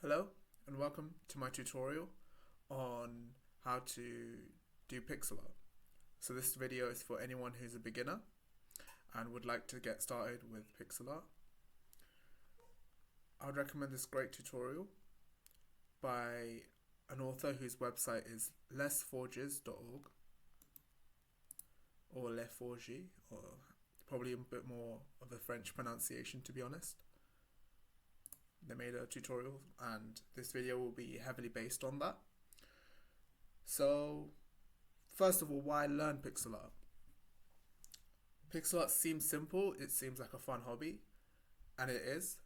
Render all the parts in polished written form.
Hello and welcome to my tutorial on how to do pixel art. So this video is for anyone who's a beginner and would like to get started with pixel art. I would recommend this great tutorial by an author whose website is lesforges.org or Les Forges, or probably a bit more of the French pronunciation, to be honest. They made a tutorial and this video will be heavily based on that. So first of all, why learn pixel art? Pixel art seems simple, it seems like a fun hobby, and it is,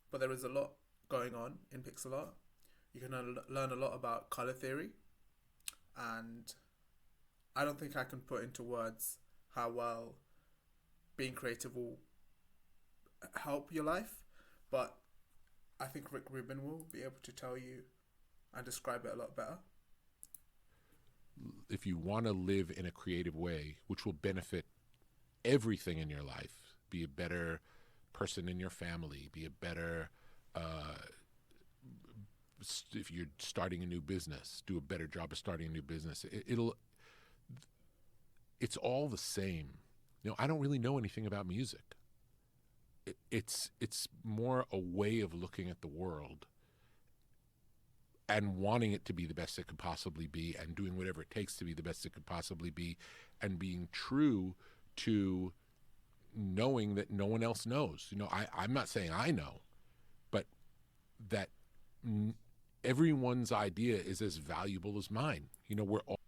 but there is a lot going on in pixel art. You can learn a lot about color theory, and I don't think I can put into words how well being creative will help your life, but I think Rick Rubin will be able to tell you and describe it a lot better. If you want to live in a creative way, which will benefit everything in your life, be a better person in your family, be a better, if you're starting a new business, do a better job of starting a new business. It's all the same. You know, I don't really know anything about music. It's more a way of looking at the world and wanting it to be the best it could possibly be and doing whatever it takes to be the best it could possibly be and being true to knowing that no one else knows. You know, I'm not saying I know, but that everyone's idea is as valuable as mine. You know, we're all...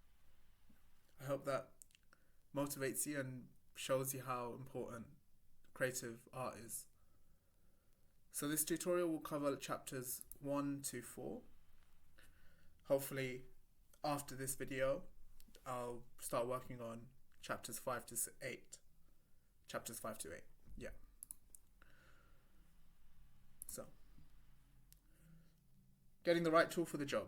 I hope that motivates you and shows you how important creative art is. So this tutorial will cover chapters 1 to 4. Hopefully after this video I'll start working on chapters 5 to 8. Chapters 5 to 8, yeah. So, getting the right tool for the job.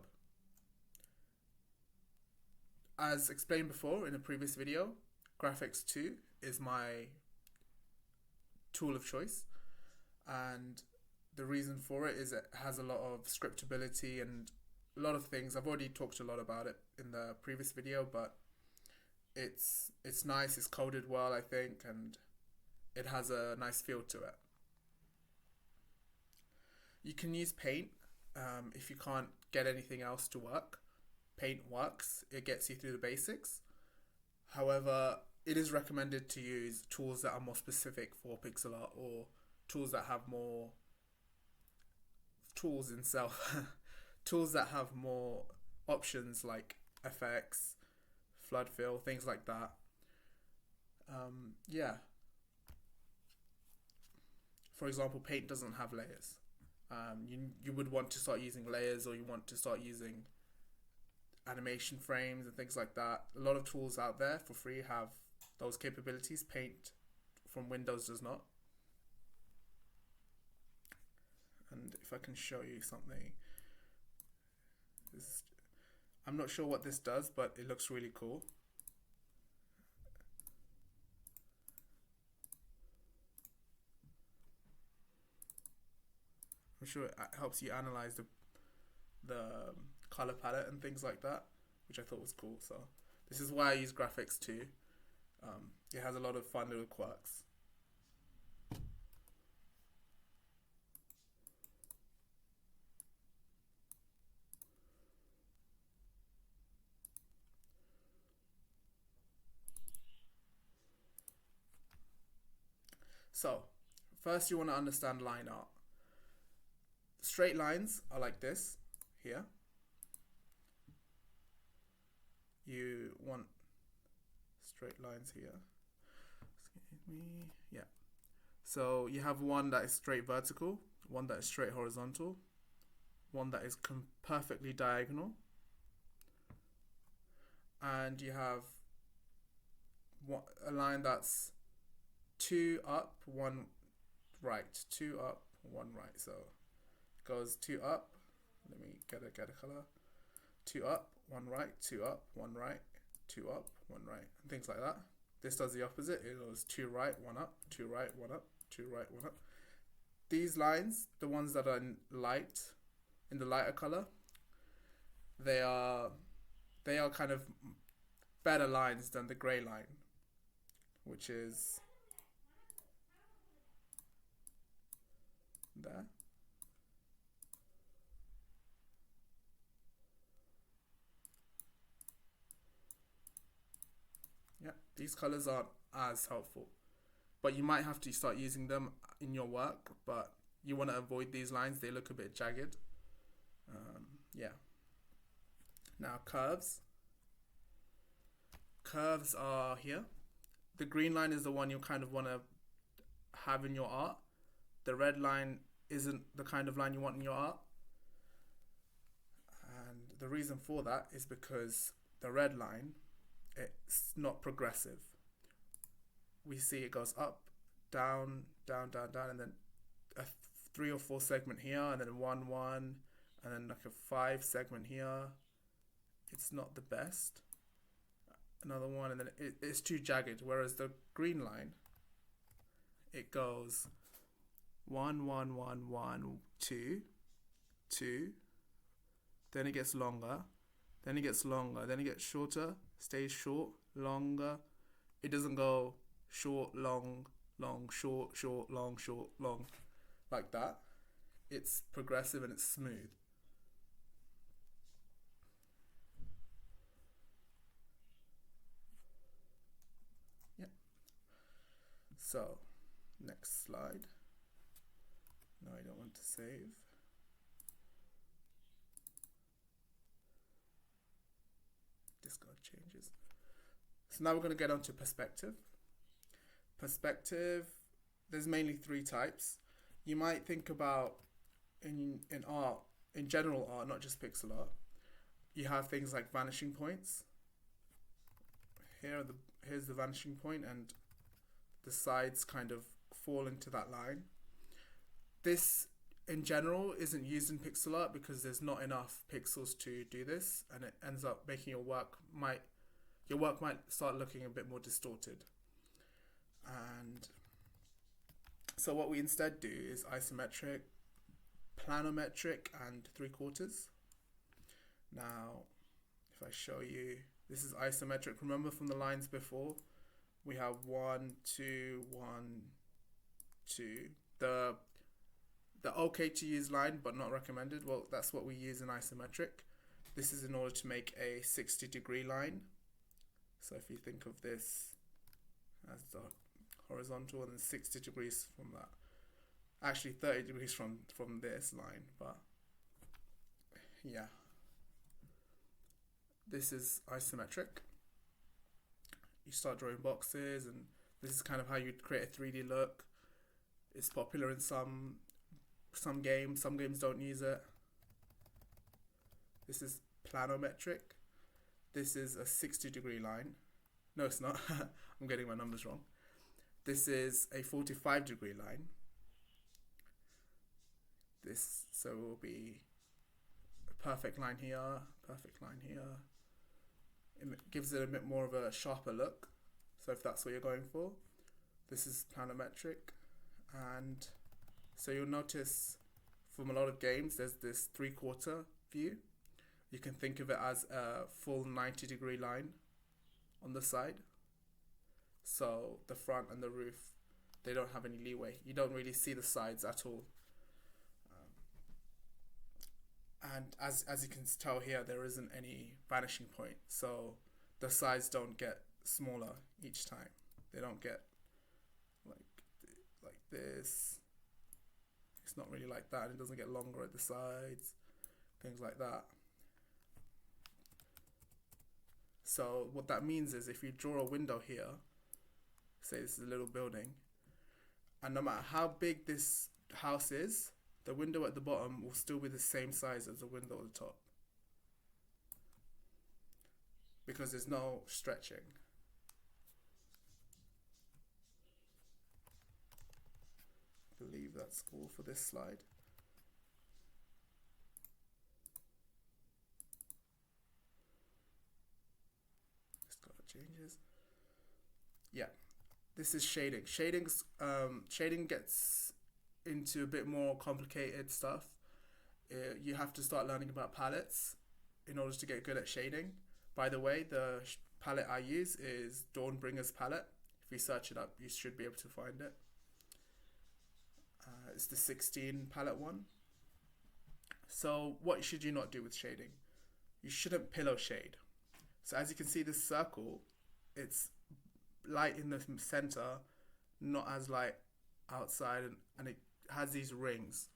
As explained before in a previous video, Graphics 2 is my tool of choice, and the reason for it is it has a lot of scriptability and a lot of things. I've already talked a lot about it in the previous video, but it's nice, it's coded well, I think, and it has a nice feel to it. You can use Paint if you can't get anything else to work. Paint works, it gets you through the basics. However, it is recommended to use tools that are more specific for pixel art, or tools that have more tools in self tools that have more options like effects, flood fill, things like that. Yeah. For example, Paint doesn't have layers. You would want to start using layers, or you want to start using animation frames and things like that. A lot of tools out there for free have those capabilities. Paint from Windows does not. And if I can show you something, I'm not sure what this does, but it looks really cool. I'm sure it helps you analyze the color palette and things like that, which I thought was cool. So this is why I use Graphics 2. It has a lot of fun little quirks. So first you want to understand line art. Straight lines are like this here. You want straight lines here. Excuse me. Yeah. So you have one that is straight vertical, one that is straight horizontal, one that is perfectly diagonal, and you have a line that's 2 up, 1 right, 2 up, 1 right. So it goes 2 up. Let me get a color. 2 up, 1 right, 2 up, 1 right, 2 up, 1 right, and things like that. This does the opposite. It goes 2 right, 1 up, 2 right, 1 up, 2 right, 1 up. These lines, the ones that are light in the lighter color, they are kind of better lines than the gray line, which is there. Yeah, these colors aren't as helpful, but you might have to start using them in your work, but you want to avoid these lines. They look a bit jagged. Yeah. Now curves. Curves are here. The green line is the one you kind of want to have in your art. The red line isn't the kind of line you want in your art. And the reason for that is because the red line, it's not progressive. We see it goes up, down, down, down, down, and then a 3 or 4 segment here, and then 1, 1, and then like a 5 segment here. It's not the best. Another one, and then it's too jagged. Whereas the green line, it goes 1, 1, 1, 1, 2, 2. Then it gets longer. Then it gets longer. Then it gets shorter. Stays short, longer. It doesn't go short, long, long, short, short, long, short, long, like that. It's progressive and it's smooth. Yeah. So, next slide. No, I don't want to save. Discard changes. So now we're going to get on to perspective. Perspective, there's mainly 3 types. You might think about in art, in general art, not just pixel art, you have things like vanishing points. Here's the vanishing point, and the sides kind of fall into that line. This in general isn't used in pixel art because there's not enough pixels to do this, and it ends up making your work might start looking a bit more distorted. And so what we instead do is isometric, planometric, and 3/4. Now, if I show you, this is isometric. Remember from the lines before, we have 1, 2, 1, 2. The okay to use line but not recommended, well, that's what we use in isometric. This is in order to make a 60-degree line. So if you think of this as the horizontal and then 60 degrees from that. Actually 30 degrees from this line, but yeah. This is isometric. You start drawing boxes, and this is kind of how you'd create a 3D look. It's popular in some games. Some games don't use it. This is planometric. This is a 60-degree line. No, it's not. I'm getting my numbers wrong. This is a 45-degree line. So it will be a perfect line here, perfect line here. It gives it a bit more of a sharper look. So if that's what you're going for, this is planometric. And so you'll notice from a lot of games, there's this 3/4 view. You can think of it as a full 90-degree line on the side. So the front and the roof, they don't have any leeway. You don't really see the sides at all. And as you can tell here, there isn't any vanishing point. So the sides don't get smaller each time. They don't get like this. It's not really like that. It doesn't get longer at the sides. Things like that. So what that means is if you draw a window here, say this is a little building, and no matter how big this house is, the window at the bottom will still be the same size as the window at the top, because there's no stretching. I believe that's all for this slide. Changes. Yeah, this is shading. Shading gets into a bit more complicated stuff. You have to start learning about palettes in order to get good at shading. By the way, the palette I use is Dawnbringer's palette. If you search it up, you should be able to find it. It's the 16 palette one. So what should you not do with shading? You shouldn't pillow shade. So as you can see, this circle, it's light in the center, not as light outside, and it has these rings.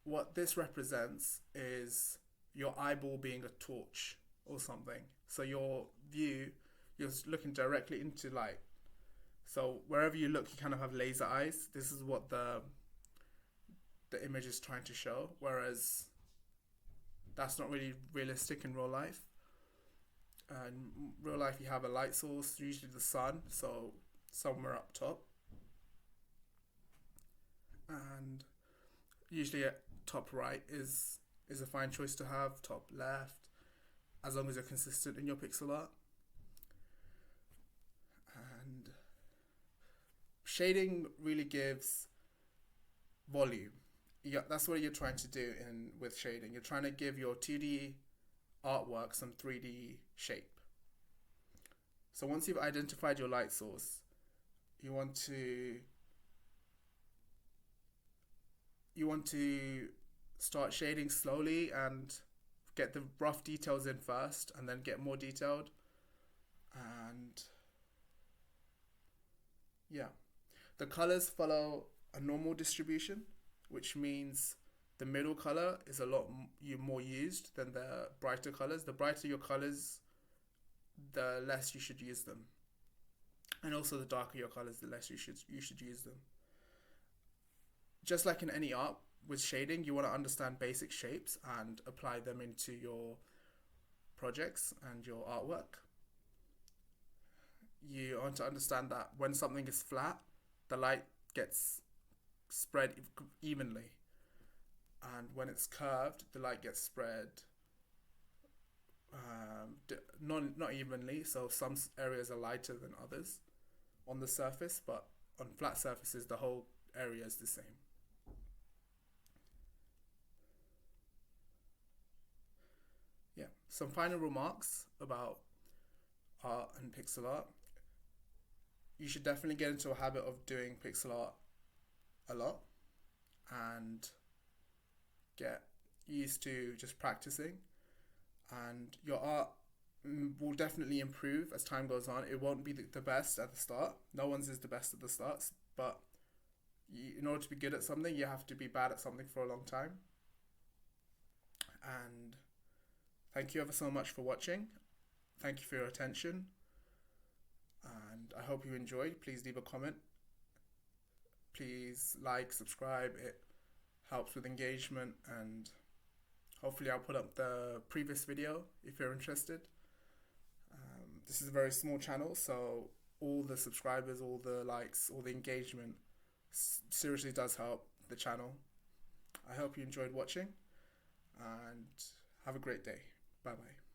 What this represents is your eyeball being a torch or something. So your view, you're looking directly into light. So wherever you look, you kind of have laser eyes. This is what the image is trying to show, whereas that's not really realistic in real life. In real life, you have a light source, usually the sun, so somewhere up top, and usually at top right is a fine choice to have. Top left, as long as you're consistent in your pixel art. And shading really gives volume. That's what you're trying to do with shading. You're trying to give your 2D artwork some 3D shape. So once you've identified your light source, you want to start shading slowly and get the rough details in first, and then get more detailed. And yeah, the colors follow a normal distribution, which means the middle color is a lot more used than the brighter colors. The brighter your colors, the less you should use them. And also the darker your colors, the less you should use them. Just like in any art, with shading, you want to understand basic shapes and apply them into your projects and your artwork. You want to understand that when something is flat, the light gets spread evenly, and when it's curved, the light gets spread not evenly. So some areas are lighter than others on the surface, but on flat surfaces, the whole area is the same. Yeah, some final remarks about art and pixel art. You should definitely get into a habit of doing pixel art a lot and get used to just practicing, and your art will definitely improve as time goes on. It won't be the best at the start. No one's is the best at the start, but in order to be good at something, you have to be bad at something for a long time. And thank you ever so much for watching. Thank you for your attention, and I hope you enjoyed. Please leave a comment. Please like, subscribe. It helps with engagement, and hopefully I'll put up the previous video if you're interested. This is a very small channel, so all the subscribers, all the likes, all the engagement seriously does help the channel. I hope you enjoyed watching, and have a great day. Bye bye.